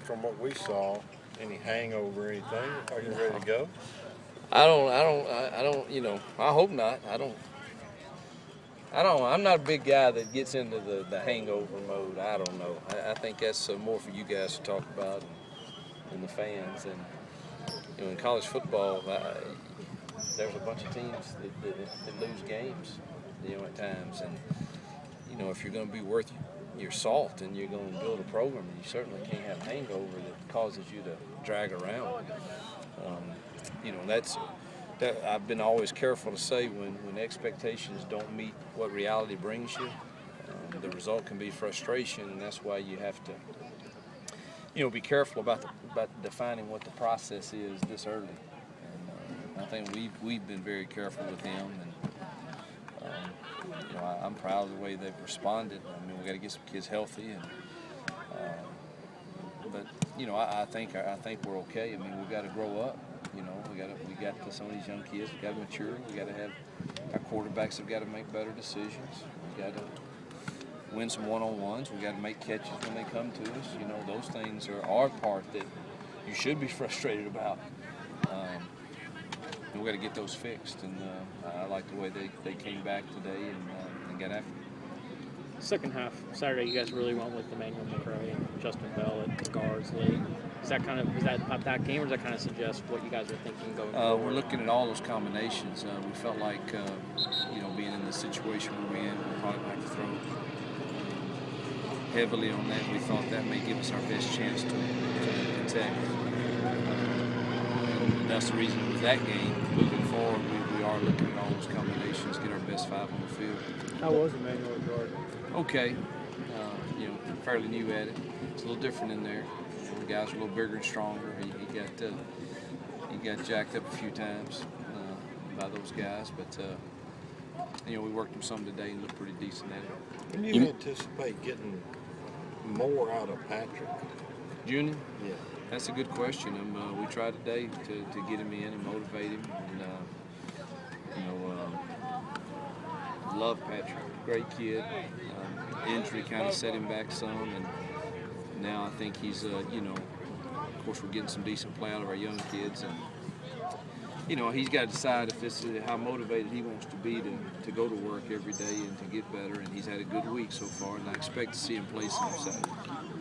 from what we saw, any hangover or anything? Are you ready to go? I don't. I hope not. I'm not a big guy that gets into the hangover mode. I don't know. I think that's more for you guys to talk about and the fans. And in college football, there's a bunch of teams that lose games, at times. And if you're going to be worth your salt and you're going to build a program, you certainly can't have a hangover that causes you to drag around. That I've been always careful to say when expectations don't meet what reality brings you, the result can be frustration, and that's why you have to, be careful about defining what the process is this early. And I think we've been very careful with them, and I'm proud of the way they've responded. I mean, we got to get some kids healthy, but I think we're okay. I mean, we've got to grow up. We got some of these young kids. We got to mature. We got to have our quarterbacks have got to make better decisions. We got to win some one-on-ones. We got to make catches when they come to us. Those things are our part that you should be frustrated about. And we got to get those fixed. And I like the way they came back today and got after it. Second half Saturday, you guys really went with Emmanuel McRae and Justin Bell at the guards late. Is that about that game, or does that kind of suggest what you guys are thinking going forward? We're looking at all those combinations. We felt like, being in the situation we're in, we'll probably have to throw heavily on that. We thought that may give us our best chance to protect. And that's the reason with that game. Moving forward, we are looking at all those combinations, get our best five on the field. How was Emmanuel at guard? Okay. Fairly new at it. It's a little different in there. The guys are a little bigger and stronger. He got jacked up a few times by those guys, but we worked him some today and looked pretty decent at it. When do you anticipate getting more out of Patrick? Junior? Yeah. That's a good question. We tried today to get him in and motivate him. And, love Patrick. Great kid. Injury kind of set him back some, and now I think he's, of course we're getting some decent play out of our young kids, and he's got to decide if this is how motivated he wants to be to go to work every day and to get better. And he's had a good week so far, and I expect to see him play some Saturday.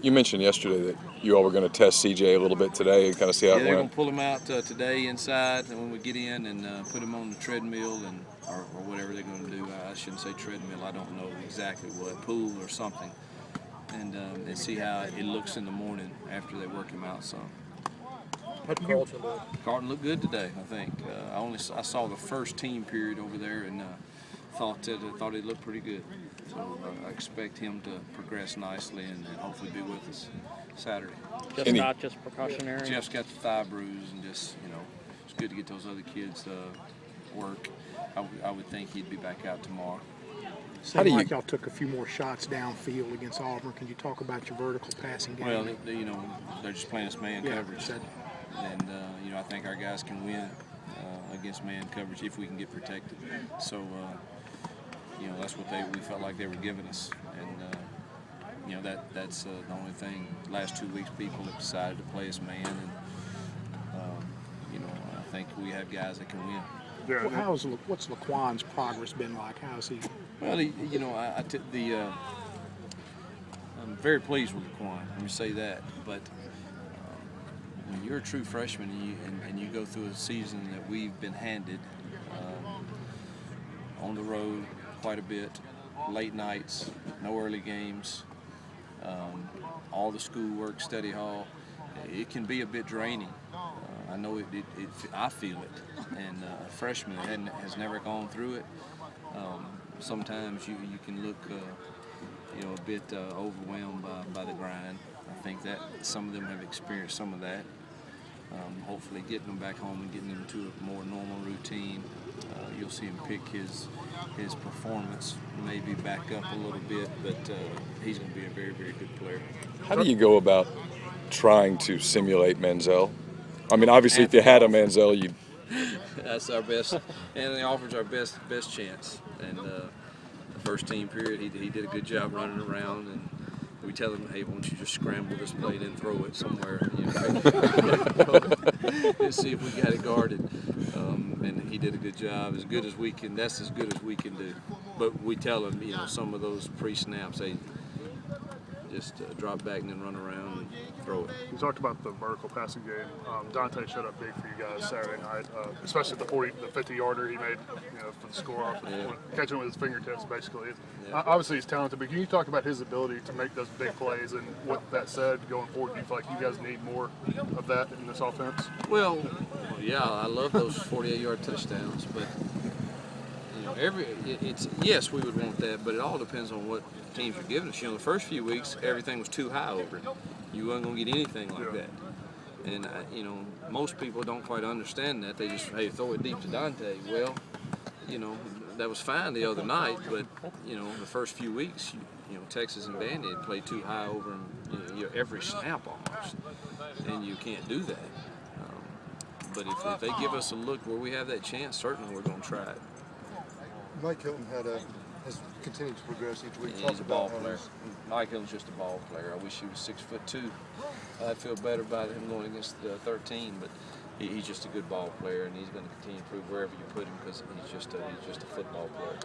You mentioned yesterday that you all were going to test CJ a little bit today and kind of see how it went. They're going to pull him out today inside, and when we get in, and put him on the treadmill or whatever they're going to do. I shouldn't say treadmill. I don't know exactly what, pool or something, and see how it looks in the morning after they work him out some. How'd Carlton look? Carlton looked good today, I think. I saw the first team period over there, and thought he looked pretty good. So I expect him to progress nicely and hopefully be with us Saturday. Not just precautionary? Jeff's got the thigh bruise, and just, it's good to get those other kids to work. I would think he'd be back out tomorrow. Seemed like y'all took a few more shots downfield against Auburn. Can you talk about your vertical passing game? Well, they're just playing us man coverage. And, I think our guys can win against man coverage if we can get protected. So, that's what we felt like they were giving us. And, that's the only thing. Last 2 weeks, people have decided to play us man. And, I think we have guys that can win. Well, what's Laquan's progress been like? How's he? Well, I'm very pleased with Laquan. Let me say that. But when you're a true freshman and you go through a season that we've been handed on the road quite a bit, late nights, no early games, all the schoolwork, study hall, it can be a bit draining. I know I feel it, and a freshman that has never gone through it, sometimes you can look a bit overwhelmed by the grind. I think that some of them have experienced some of that. Hopefully getting them back home and getting them to a more normal routine, you'll see him pick his performance maybe back up a little bit, but he's going to be a very, very good player. How do you go about trying to simulate Manziel? I mean, obviously, if you had a Manziel, you'd... That's our best. Anthony offers our best chance. And the first team period, he did a good job running around, and we tell him, hey, why don't you just scramble this play and then throw it somewhere, and see if we got it guarded. And he did a good job, as good as we can. That's as good as we can do. But we tell him, some of those pre-snaps, hey, just drop back and then run around and throw it. You talked about the vertical passing game. Dante showed up big for you guys Saturday night, especially the 50-yarder he made, for the score off, catching with his fingertips, basically. Obviously, he's talented, but can you talk about his ability to make those big plays? And what that said going forward, do you feel like you guys need more of that in this offense? Well, yeah, I love those 48-yard touchdowns, but yes, we would want that, but it all depends on what teams are giving us. The first few weeks, everything was too high over it. You weren't going to get anything like that. And, most people don't quite understand that. They just, hey, throw it deep to Dante. Well, that was fine the other night, but, the first few weeks, Texas and Vandy had played too high over him, every snap almost. And you can't do that. But if they give us a look where we have that chance, certainly we're going to try it. Mike Hilton has continued to progress each week. He's a ball player. Mike Hilton's just a ball player. I wish he was 6'2". I'd feel better about him going against 13, but he's just a good ball player, and he's going to continue to improve wherever you put him because he's just a football player.